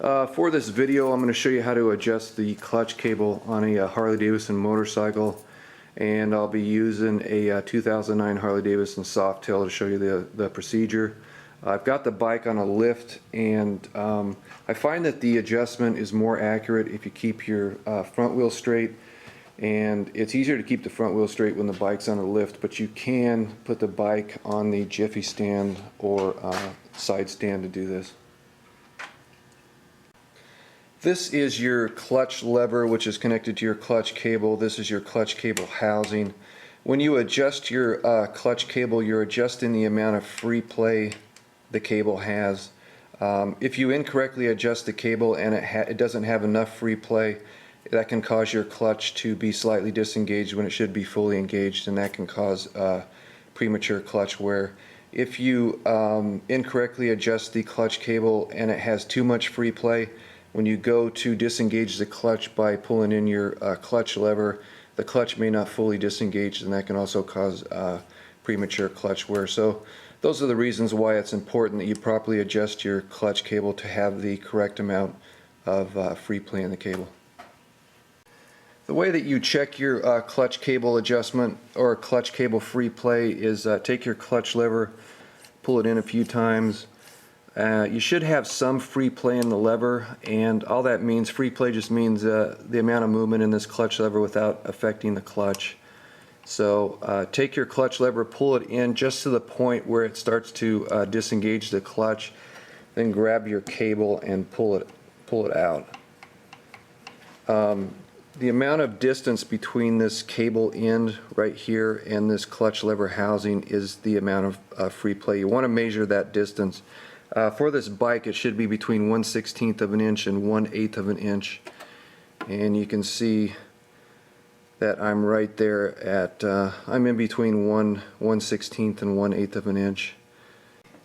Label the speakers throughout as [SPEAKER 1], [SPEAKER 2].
[SPEAKER 1] For this video, I'm going to show you how to adjust the clutch cable on a Harley Davidson motorcycle, and I'll be using a 2009 Harley Davidson Softail to show you the procedure. I've got the bike on a lift, and I find that the adjustment is more accurate if you keep your front wheel straight, and it's easier to keep the front wheel straight when the bike's on a lift, but you can put the bike on the jiffy stand or side stand to do this. This is your clutch lever, which is connected to your clutch cable. This is your clutch cable housing. When you adjust your clutch cable, you're adjusting the amount of free play the cable has. If you incorrectly adjust the cable and it doesn't have enough free play, that can cause your clutch to be slightly disengaged when it should be fully engaged, and that can cause premature clutch wear. If you incorrectly adjust the clutch cable and it has too much free play, when you go to disengage the clutch by pulling in your clutch lever, the clutch may not fully disengage, and that can also cause premature clutch wear. So those are the reasons why it's important that you properly adjust your clutch cable to have the correct amount of free play in the cable. The way that you check your clutch cable adjustment or clutch cable free play is take your clutch lever, pull it in a few times. You should have some free play in the lever, and all that means, free play just means the amount of movement in this clutch lever without affecting the clutch. So take your clutch lever, pull it in just to the point where it starts to disengage the clutch, then grab your cable and pull it out. The amount of distance between this cable end right here and this clutch lever housing is the amount of free play. You want to measure that distance. For this bike, it should be between 1/16 of an inch and 1/8 of an inch, and you can see that I'm right there at I'm in between 1/16 and 1/8 of an inch.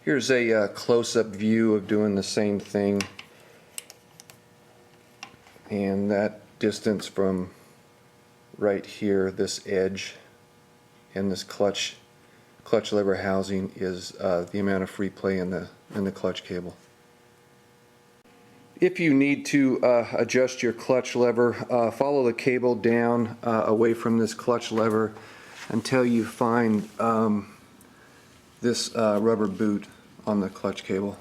[SPEAKER 1] Here's a close-up view of doing the same thing, and that distance from right here, this edge and this clutch lever housing, is the amount of free play in the clutch cable. If you need to adjust your clutch lever, follow the cable down away from this clutch lever until you find this rubber boot on the clutch cable.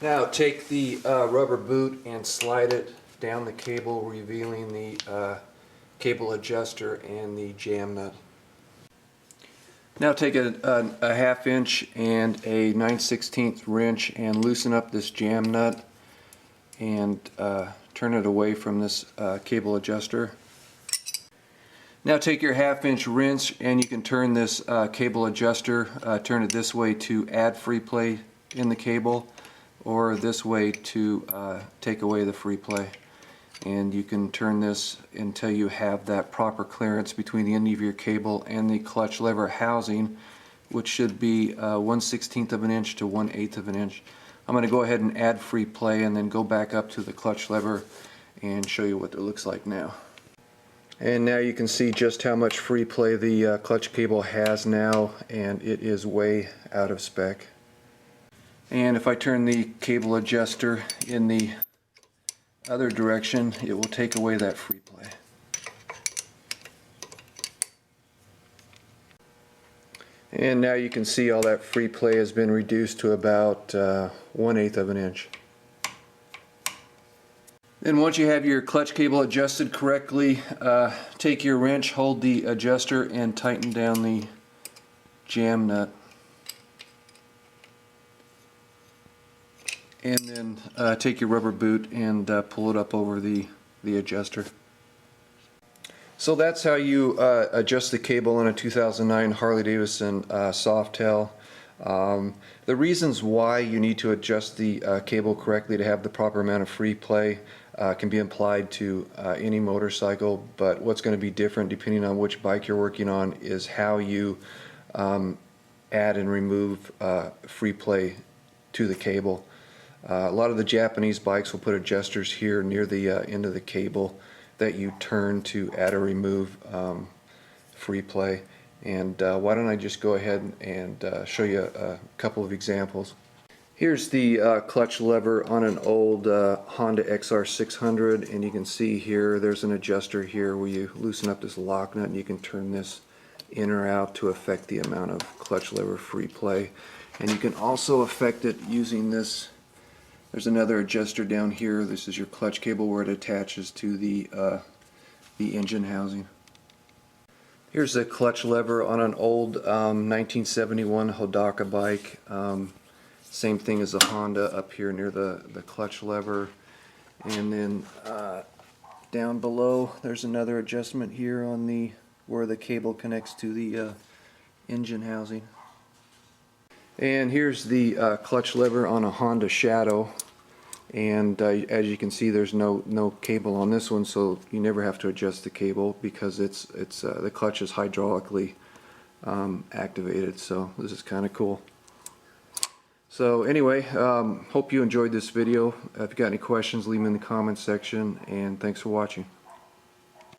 [SPEAKER 1] Now take the rubber boot and slide it down the cable, revealing the cable adjuster and the jam nut. Now take a 1/2 inch and a 9/16 wrench and loosen up this jam nut and turn it away from this cable adjuster. Now take your 1/2 inch wrench and you can turn this cable adjuster, turn it this way to add free play in the cable, or this way to take away the free play. And you can turn this until you have that proper clearance between the end of your cable and the clutch lever housing, which should be 1/16 of an inch to 1/8 of an inch. I'm going to go ahead and add free play and then go back up to the clutch lever and show you what it looks like now. And now you can see just how much free play the clutch cable has now, and it is way out of spec. And if I turn the cable adjuster in the other direction, it will take away that free play. And now you can see all that free play has been reduced to about 1/8 of an inch. Then once you have your clutch cable adjusted correctly, take your wrench, hold the adjuster, and tighten down the jam nut. And then take your rubber boot and pull it up over the adjuster. So that's how you adjust the cable in a 2009 Harley Davidson Softail. The reasons why you need to adjust the cable correctly to have the proper amount of free play can be applied to any motorcycle, but what's going to be different depending on which bike you're working on is how you add and remove free play to the cable. A lot of the Japanese bikes will put adjusters here near the end of the cable that you turn to add or remove free play. And why don't I just go ahead and show you a couple of examples. Here's the clutch lever on an old Honda XR600, and you can see here there's an adjuster here where you loosen up this lock nut and you can turn this in or out to affect the amount of clutch lever free play. And you can also affect it using this. There's another adjuster down here. This is your clutch cable where it attaches to the engine housing. Here's a clutch lever on an old 1971 Hodaka bike. Same thing as the Honda up here near the clutch lever. And then down below there's another adjustment here on the where the cable connects to the engine housing. And here's the clutch lever on a Honda Shadow. And as you can see, there's no cable on this one, so you never have to adjust the cable because it's the clutch is hydraulically activated. So this is kind of cool. So anyway, hope you enjoyed this video. If you got any questions, leave them in the comments section, and thanks for watching.